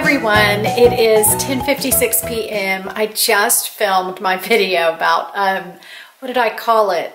everyone, it is 10:56 p.m. I just filmed my video about, what did I call it?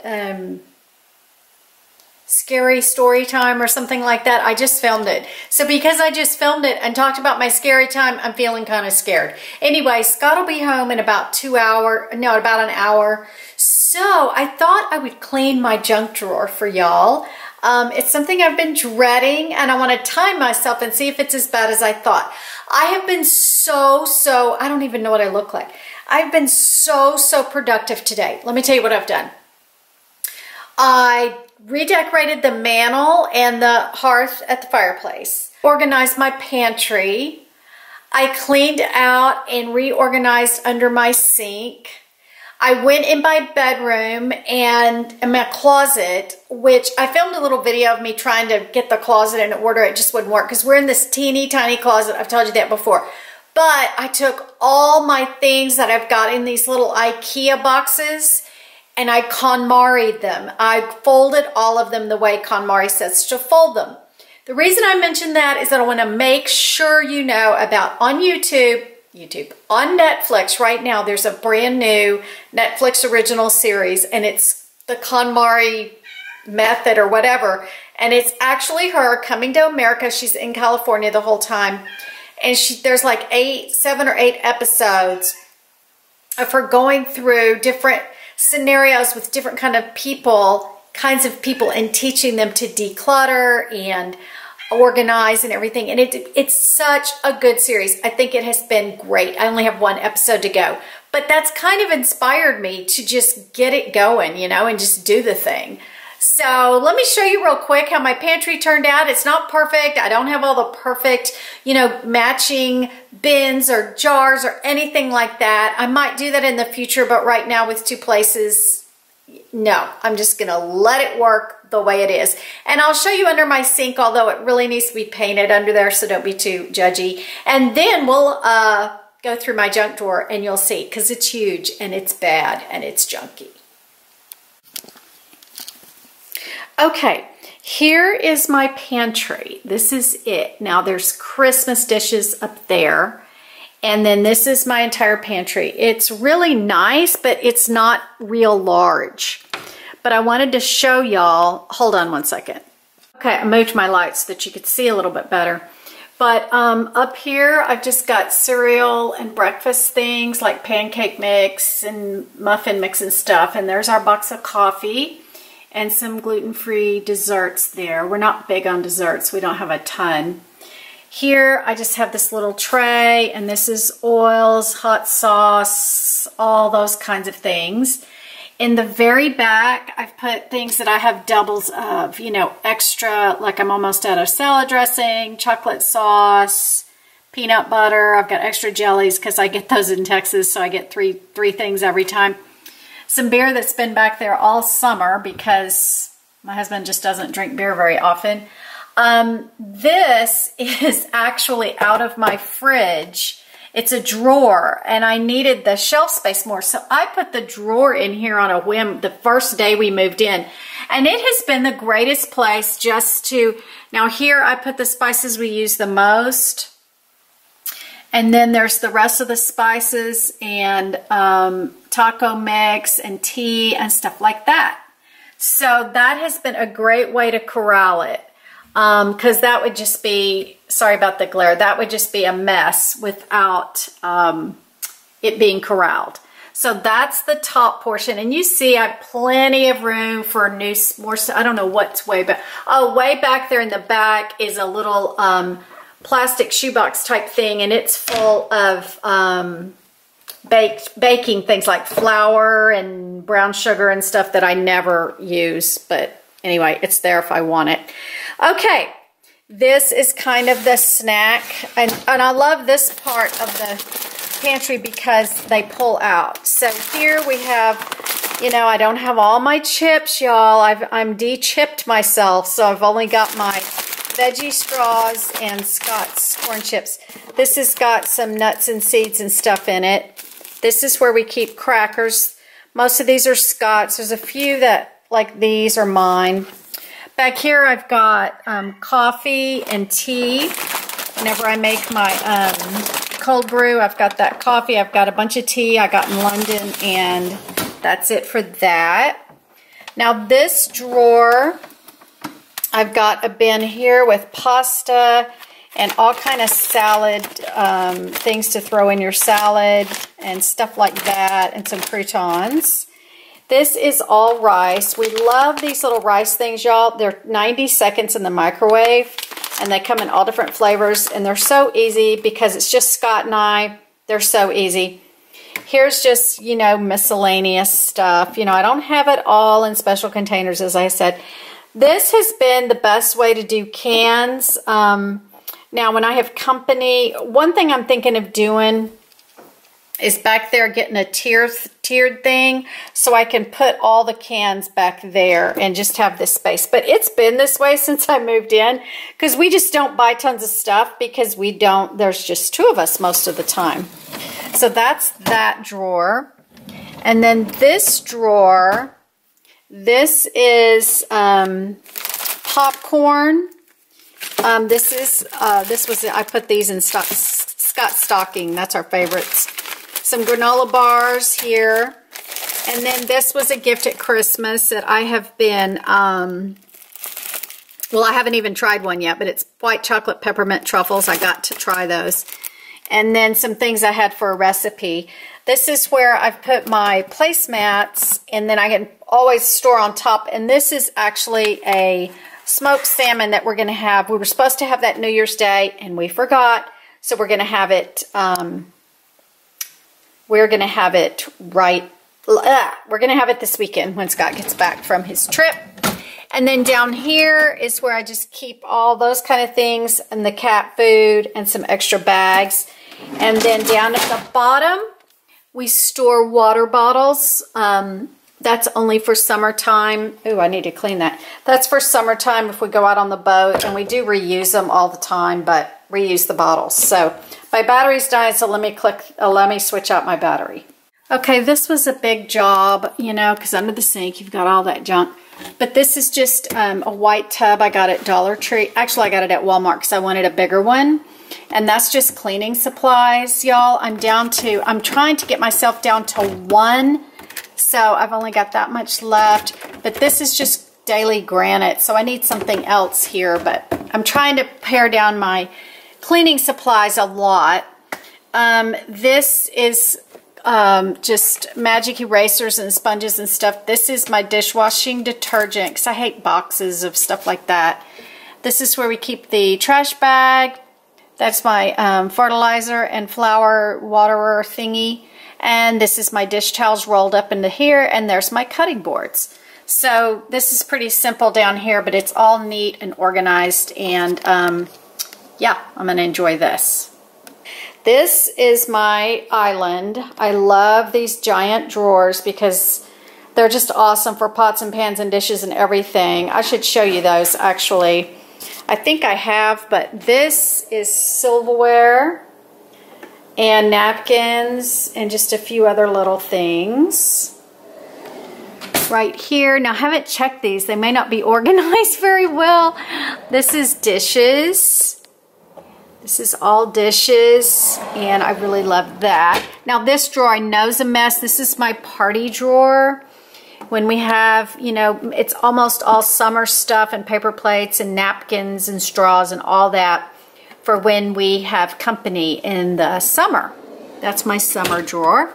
Scary story time or something like that. I just filmed it. So because I just filmed it and talked about my scary time, I'm feeling kind of scared. Anyway, Scott will be home in about about an hour. So I thought I would clean my junk drawer for y'all. It's something I've been dreading, and I want to time myself and see if it's as bad as I thought. I have been I don't even know what I look like. I've been so productive today. Let me tell you what I've done. I redecorated the mantle and the hearth at the fireplace, organized my pantry. I cleaned out and reorganized under my sink. I went in my bedroom and in my closet, which I filmed a little video of me trying to get the closet in order. It just wouldn't work because we're in this teeny tiny closet. I've told you that before. But I took all my things that I've got in these little IKEA boxes and I KonMari'd them. I folded all of them the way KonMari says to fold them. The reason I mention that is that I want to make sure you know about on on Netflix right now, there's a brand new Netflix original series, and it's the KonMari method or whatever. And it's actually her coming to America. She's in California the whole time. And there's like 7 or 8 episodes of her going through different scenarios with different kinds of people and teaching them to declutter and organize and everything. And it's such a good series. I think it has been great. I only have 1 episode to go, but that's kind of inspired me to just get it going, you know, and just do the thing. So let me show you real quick how my pantry turned out. It's not perfect. I don't have all the perfect, you know, matching bins or jars or anything like that. I might do that in the future, but right now with 2 places, no, I'm just gonna let it work the way it is. And I'll show you under my sink, although it really needs to be painted under there, so don't be too judgy. And then we'll go through my junk drawer and you'll see, because it's huge and it's bad and it's junky. Okay, here is my pantry. This is it. Now there's Christmas dishes up there. And then this is my entire pantry. It's really nice, but it's not real large. But I wanted to show y'all, hold on one second. Okay, I moved my lights so that you could see a little bit better. But up here, I've just got cereal and breakfast things like pancake mix and muffin mix and stuff. And there's our box of coffee and some gluten-free desserts there. We're not big on desserts. We don't have a ton. Here, I just have this little tray, and this is oils, hot sauce, all those kinds of things. In the very back, I've put things that I have doubles of, you know, extra, like I'm almost out of salad dressing, chocolate sauce, peanut butter. I've got extra jellies because I get those in Texas, so I get three things every time. Some beer that's been back there all summer because my husband just doesn't drink beer very often. This is actually out of my fridge. It's a drawer, and I needed the shelf space more. So I put the drawer in here on a whim the first day we moved in. And it has been the greatest place just to, now here I put the spices we use the most. And then there's the rest of the spices and taco mix and tea and stuff like that. So that has been a great way to corral it. Because that would just be, sorry about the glare, that would just be a mess without it being corralled. So that's the top portion. And you see I have plenty of room for more, I don't know what's way back. Oh, way back there in the back is a little plastic shoebox type thing, and it's full of baking things like flour and brown sugar and stuff that I never use, but anyway, it's there if I want it. Okay, this is kind of the snack, and I love this part of the pantry because they pull out. So here we have, you know, I don't have all my chips, y'all. I'm de-chipped myself, so I've only got my veggie straws and Scott's corn chips. This has got some nuts and seeds and stuff in it. This is where we keep crackers. Most of these are Scott's. There's a few that, like these, are mine. Back here I've got coffee and tea. whenever I make my cold brew. I've got that coffee. I've got a bunch of tea I got in London, and that's it for that. Now this drawer, I've got a bin here with pasta and all kind of salad things to throw in your salad and stuff like that, and some croutons. This is all rice. We love these little rice things, y'all. They're 90 seconds in the microwave, and they come in all different flavors, and they're so easy because it's just Scott and I. They're so easy. Here's just, you know, miscellaneous stuff. You know, I don't have it all in special containers, as I said. This has been the best way to do cans. Now, when I have company, one thing I'm thinking of doing is back there getting a tiered thing so I can put all the cans back there and just have this space. But it's been this way since I moved in because we just don't buy tons of stuff because we don't, there's just two of us most of the time. So that's that drawer. And then this drawer, this is popcorn. This was, I put these in Scott's stocking. That's our favorites. Some granola bars here. And then this was a gift at Christmas that I have been, well, I haven't even tried one yet, but it's white chocolate peppermint truffles. I got to try those. And then some things I had for a recipe. This is where I've put my placemats, and then I can always store on top. And this is actually a smoked salmon that we're going to have. We were supposed to have that New Year's Day, and we forgot. So we're going to have it, we're going to have it this weekend when Scott gets back from his trip. And then down here is where I just keep all those kind of things, and the cat food and some extra bags. And then down at the bottom, we store water bottles. That's only for summertime. Ooh, I need to clean that. That's for summertime if we go out on the boat, and we do reuse them all the time, but reuse the bottles. So my battery's dying, so let me switch out my battery. Okay, this was a big job, you know, because under the sink you've got all that junk. But this is just a white tub I got at Dollar Tree. Actually, I got it at Walmart because I wanted a bigger one. And that's just cleaning supplies, y'all. I'm trying to get myself down to one. So I've only got that much left. But this is just daily granite. So I need something else here. But I'm trying to pare down my cleaning supplies a lot. This is just magic erasers and sponges and stuff. This is my dishwashing detergent because I hate boxes of stuff like that. This is where we keep the trash bag. That's my fertilizer and flower waterer thingy. And this is my dish towels rolled up into here, and there's my cutting boards. So this is pretty simple down here, but it's all neat and organized, and yeah, I'm gonna enjoy this. This is my island. I love these giant drawers because they're just awesome for pots and pans and dishes and everything. I should show you those actually. I think I have, but this is silverware and napkins and just a few other little things. Right here, now I haven't checked these. They may not be organized very well. This is dishes. This is all dishes, and I really love that. Now this drawer I know is a mess. This is my party drawer. When we have, you know, it's almost all summer stuff and paper plates and napkins and straws and all that for when we have company in the summer. That's my summer drawer.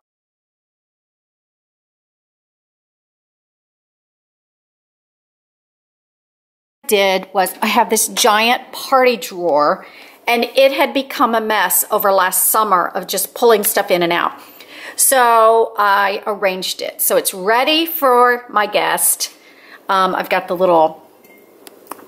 I have this giant party drawer, and it had become a mess over last summer of just pulling stuff in and out. So I arranged it. So it's ready for my guest. I've got the little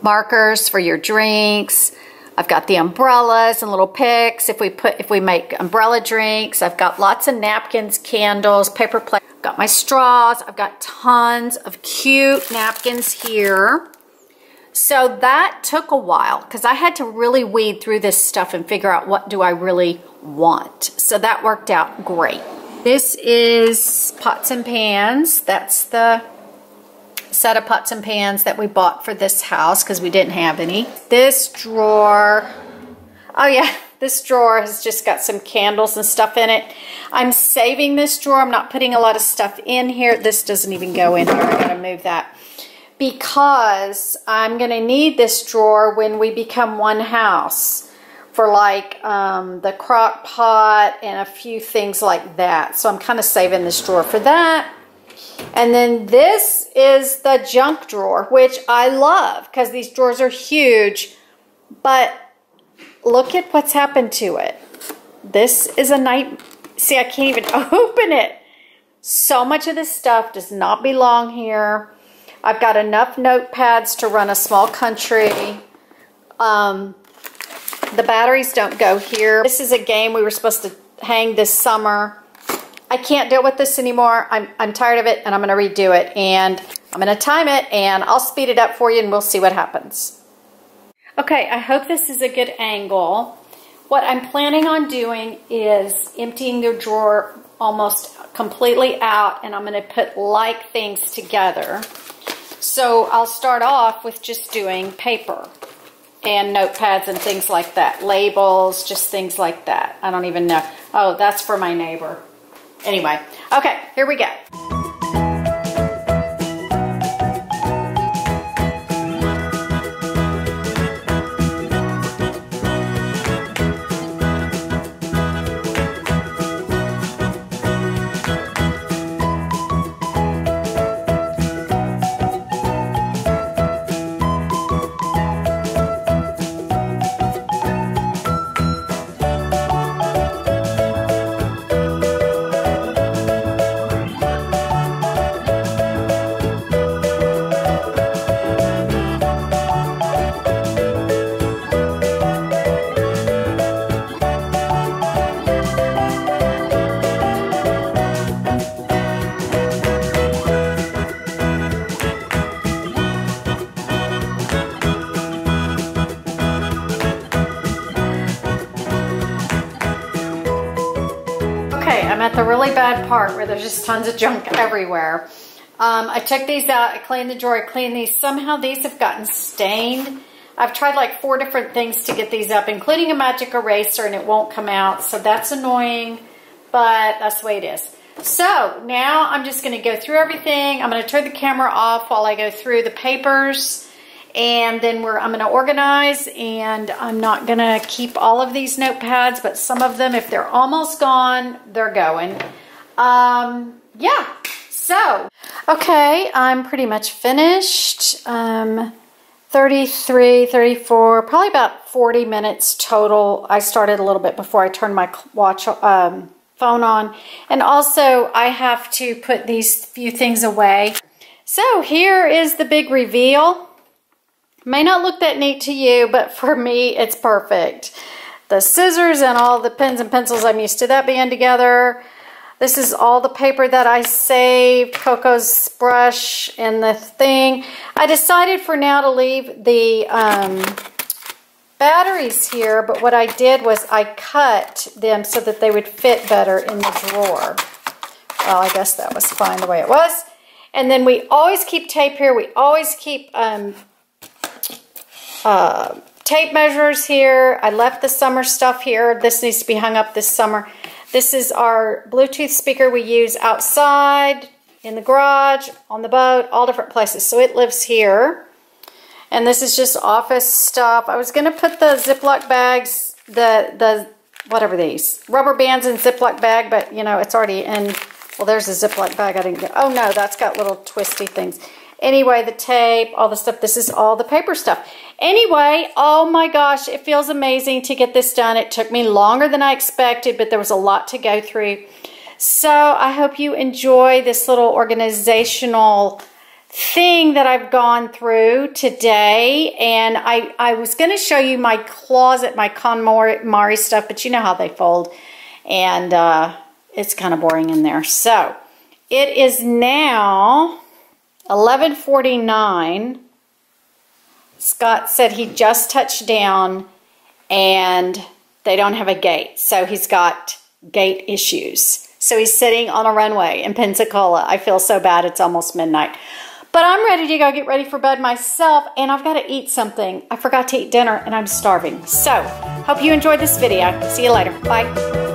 markers for your drinks. I've got the umbrellas and little picks if we make umbrella drinks. I've got lots of napkins, candles, paper plates. I've got my straws. I've got tons of cute napkins here. So that took a while because I had to really weed through this stuff and figure out what do I really want. So that worked out great. This is pots and pans. That's the set of pots and pans that we bought for this house because we didn't have any. This drawer, Oh yeah, this drawer has just got some candles and stuff in it. I'm saving this drawer. I'm not putting a lot of stuff in here. This doesn't even go in here. I gotta move that. Because I'm gonna need this drawer when we become one house for like the crock pot and a few things like that. So I'm kind of saving this drawer for that. And then this is the junk drawer, which I love because these drawers are huge, but look at what's happened to it. This is a night. See, I can't even open it. So much of this stuff does not belong here. I've got enough notepads to run a small country. The batteries don't go here. This is a game we were supposed to hang this summer. I can't deal with this anymore. I'm tired of it, and I'm going to redo it. And I'm going to time it, and I'll speed it up for you, and we'll see what happens. Okay, I hope this is a good angle. What I'm planning on doing is emptying the drawer almost completely out, and I'm going to put like things together. So I'll start off with just doing paper and notepads and things like that. Labels, just things like that. I don't even know. Oh, that's for my neighbor. Anyway, okay, here we go. I'm at the really bad part where there's just tons of junk everywhere. I took these out, I cleaned the drawer, I cleaned these. Somehow these have gotten stained. I've tried like 4 different things to get these up, including a magic eraser, and it won't come out. So that's annoying, but that's the way it is. So now I'm just going to go through everything. I'm going to turn the camera off while I go through the papers. And then I'm going to organize, and I'm not going to keep all of these notepads, but some of them, if they're almost gone, they're going. Yeah, so, okay, I'm pretty much finished. 33, 34, probably about 40 minutes total. I started a little bit before I turned my phone on. And also, I have to put these few things away. So, here is the big reveal. May not look that neat to you, but for me, it's perfect. The scissors and all the pens and pencils, I'm used to that being together. This is all the paper that I saved, Coco's brush and the thing. I decided for now to leave the batteries here, but what I did was I cut them so that they would fit better in the drawer. Well, I guess that was fine the way it was. And then we always keep tape here. We always keep tape measures here. I left the summer stuff here. This needs to be hung up this summer. This is our Bluetooth speaker we use outside, in the garage, on the boat, all different places. So it lives here. And this is just office stuff. I was going to put the Ziploc bags, whatever these, rubber bands in Ziploc bag, but you know, it's already in. Well, there's a Ziploc bag I didn't get. Oh no, that's got little twisty things. Anyway, the tape, all the stuff, this is all the paper stuff. Anyway, oh my gosh, it feels amazing to get this done. It took me longer than I expected, but there was a lot to go through. So I hope you enjoy this little organizational thing that I've gone through today. And I was going to show you my closet, my KonMari stuff, but you know how they fold. And it's kind of boring in there. So it is now 11:49. Scott said he just touched down and they don't have a gate. So he's got gate issues. So he's sitting on a runway in Pensacola. I feel so bad. It's almost midnight. But I'm ready to go get ready for bed myself, and I've got to eat something. I forgot to eat dinner, and I'm starving. So, hope you enjoyed this video. See you later. Bye.